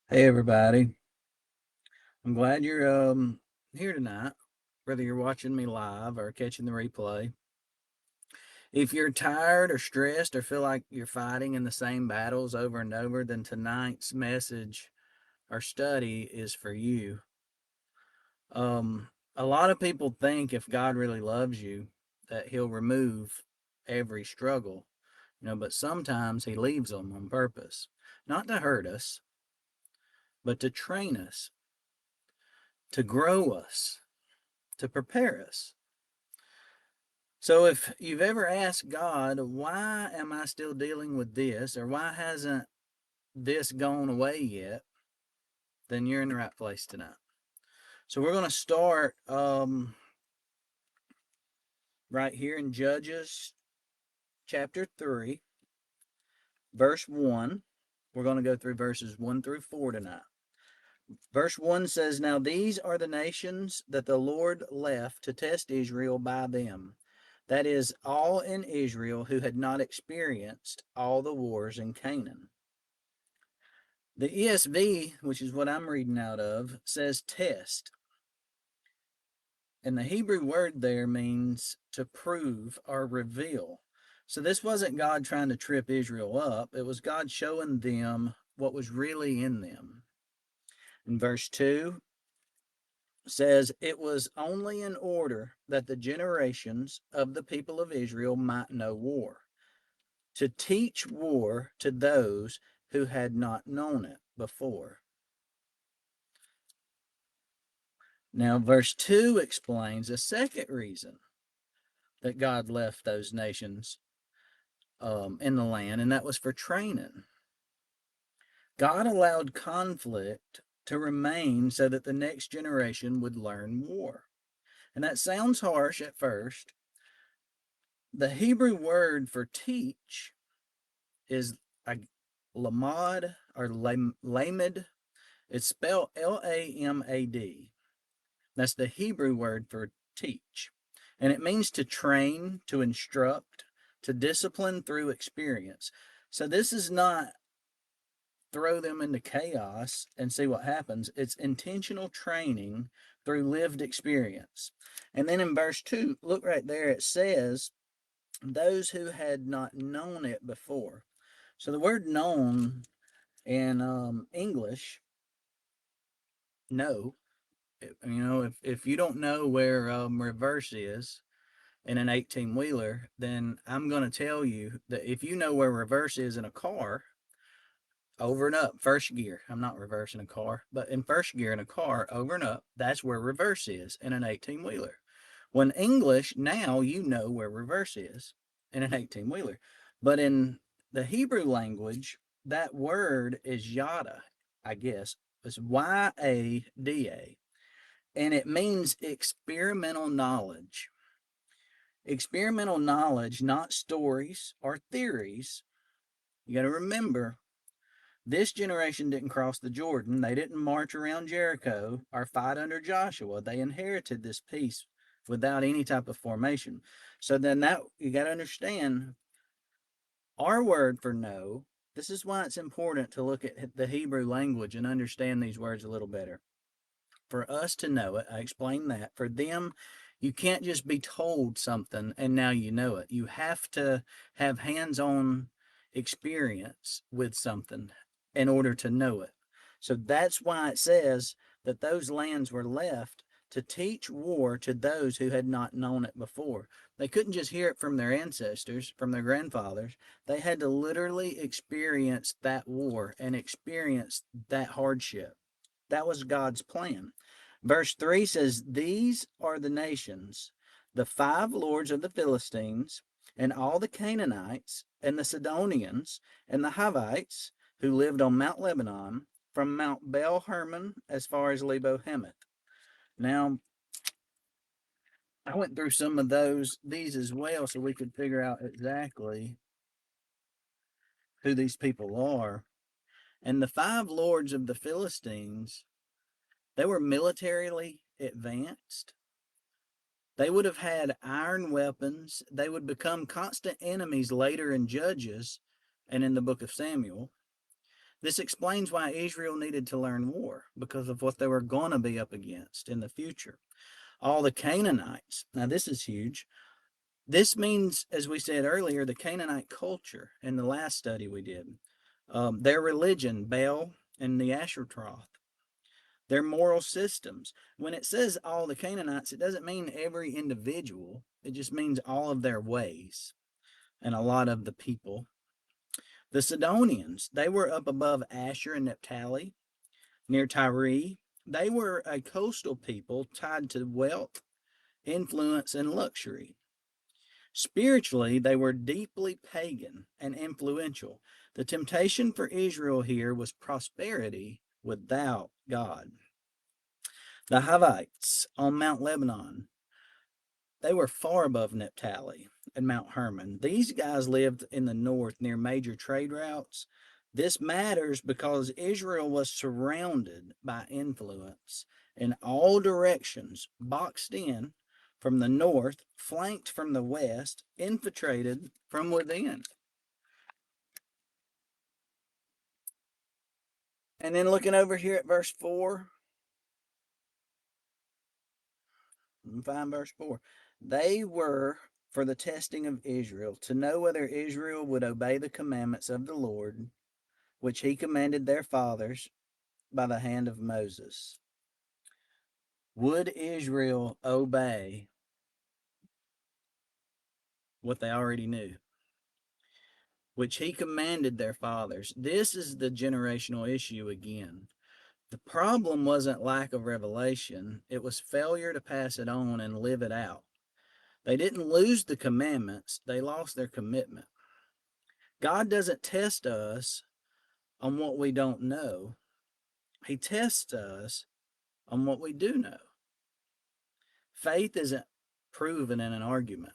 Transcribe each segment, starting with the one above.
Hey everybody. I'm glad you're here tonight, whether you're watching me live or catching the replay. If you're tired or stressed or feel like you're fighting in the same battles over and over, then tonight's message or study is for you. A lot of people think if God really loves you that he'll remove every struggle, but sometimes he leaves them on purpose, not to hurt us, but to train us, to grow us, to prepare us. So if you've ever asked God, why am I still dealing with this, or why hasn't this gone away yet, then you're in the right place tonight. So we're going to start right here in Judges chapter 3, verse 1. We're going to go through verses 1 through 4 tonight. Verse 1 says, "Now these are the nations that the Lord left to test Israel by them. That is, all in Israel who had not experienced all the wars in Canaan." The ESV, which is what I'm reading out of, says test. And the Hebrew word there means to prove or reveal. So this wasn't God trying to trip Israel up, it was God showing them what was really in them. In verse 2 says, "It was only in order that the generations of the people of Israel might know war, to teach war to those who had not known it before." Now, verse 2 explains a second reason that God left those nations in the land, and that was for training. God allowed conflict to remain so that the next generation would learn war. And that sounds harsh at first. The Hebrew word for teach is lamad or lamed. It's spelled Lamad. That's the Hebrew word for teach. And it means to train, to instruct, to discipline through experience. So this is not throw them into chaos and see what happens. It's intentional training through lived experience. And then in verse 2, look right there, it says, those who had not known it before. So the word known in English, know, if you don't know where reverse is in an 18 wheeler, then I'm going to tell you that if you know where reverse is in a car, over and up, first gear. I'm not reversing a car, but in first gear in a car, over and up, that's where reverse is in an 18 wheeler. When English, now you know where reverse is in an 18 wheeler. But in the Hebrew language, that word is yada, I guess. It's Yada. And it means experimental knowledge. Experimental knowledge, not stories or theories. You got to remember, this generation didn't cross the Jordan. They didn't march around Jericho or fight under Joshua. They inherited this peace without any type of formation. So then that you got to understand our word for know. This is why it's important to look at the Hebrew language and understand these words a little better. For us to know it, I explained that. For them, you can't just be told something and now you know it. You have to have hands on experience with something in order to know it. So that's why it says that those lands were left to teach war to those who had not known it before. They couldn't just hear it from their ancestors, from their grandfathers. They had to literally experience that war and experience that hardship. That was God's plan. Verse 3 says, "These are the nations, the five lords of the Philistines, and all the Canaanites, and the Sidonians, and the Hivites, who lived on Mount Lebanon, from Mount Baal Hermon as far as Lebo Hamath." Now, I went through some of these as well, so we could figure out exactly who these people are. And the five lords of the Philistines, they were militarily advanced. They would have had iron weapons. They would become constant enemies later in Judges and in the book of Samuel. This explains why Israel needed to learn war, because of what they were going to be up against in the future. All the Canaanites. Now, this is huge. This means, as we said earlier, the Canaanite culture in the last study we did, their religion, Baal and the Asheroth, their moral systems. When it says all the Canaanites, it doesn't mean every individual, it just means all of their ways and a lot of the people. The Sidonians, they were up above Asher and Naphtali, near Tyre. They were a coastal people tied to wealth, influence, and luxury. Spiritually, they were deeply pagan and influential. The temptation for Israel here was prosperity without God. The Hivites on Mount Lebanon, they were far above Naphtali and Mount Hermon. These guys lived in the north near major trade routes. This matters because Israel was surrounded by influence in all directions, boxed in from the north, flanked from the west, infiltrated from within. And then looking over here at verse 4, find verse 4. They were for the testing of Israel, to know whether Israel would obey the commandments of the Lord, which he commanded their fathers by the hand of Moses. Would Israel obey what they already knew, which he commanded their fathers? This is the generational issue again. The problem wasn't lack of revelation, it was failure to pass it on and live it out. They didn't lose the commandments, they lost their commitment. God doesn't test us on what we don't know, he tests us on what we do know. Faith isn't proven in an argument,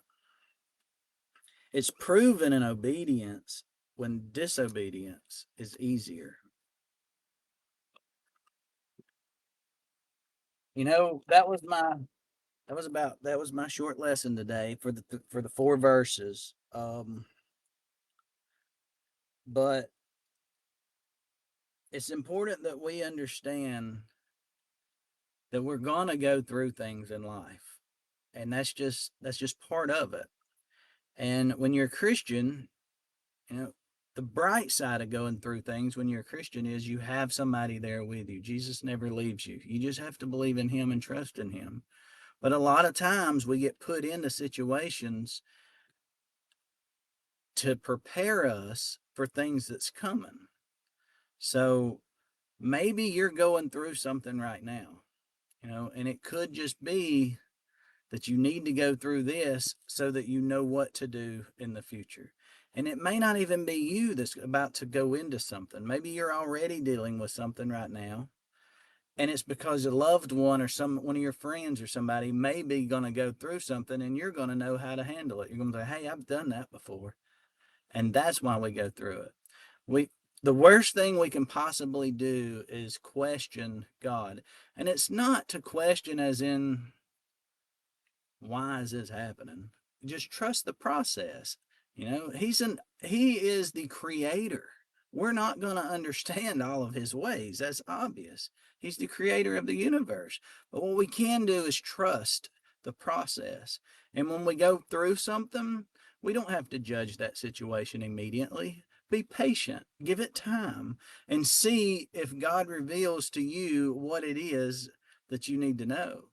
it's proven in obedience when disobedience is easier. You know, that was my short lesson today for the 4 verses. But it's important that we understand that we're going to go through things in life, and that's just part of it. And when you're a Christian, you know, the bright side of going through things when you're a Christian is you have somebody there with you. Jesus never leaves you. You just have to believe in him and trust in him. But a lot of times we get put into situations to prepare us for things that's coming. So maybe you're going through something right now, and it could just be that you need to go through this so that you know what to do in the future. And it may not even be you that's about to go into something. Maybe you're already dealing with something right now. And it's because a loved one or one of your friends or somebody may be going to go through something and you're going to know how to handle it. You're going to say, hey, I've done that before. And that's why we go through it. The worst thing we can possibly do is question God. And it's not to question as in, why is this happening? Just trust the process. He is the creator. We're not going to understand all of his ways. That's obvious. He's the creator of the universe. But what we can do is trust the process. And when we go through something, we don't have to judge that situation immediately. Be patient, give it time, and see if God reveals to you what it is that you need to know.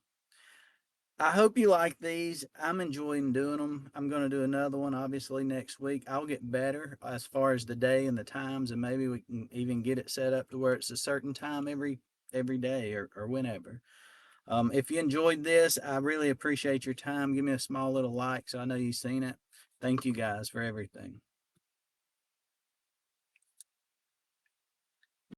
I hope you like these. I'm enjoying doing them. I'm going to do another one obviously next week. I'll get better as far as the day and the times, and maybe we can even get it set up to where it's a certain time every day or whenever. If you enjoyed this, I really appreciate your time. Give me a small little like so I know you've seen it. Thank you guys for everything.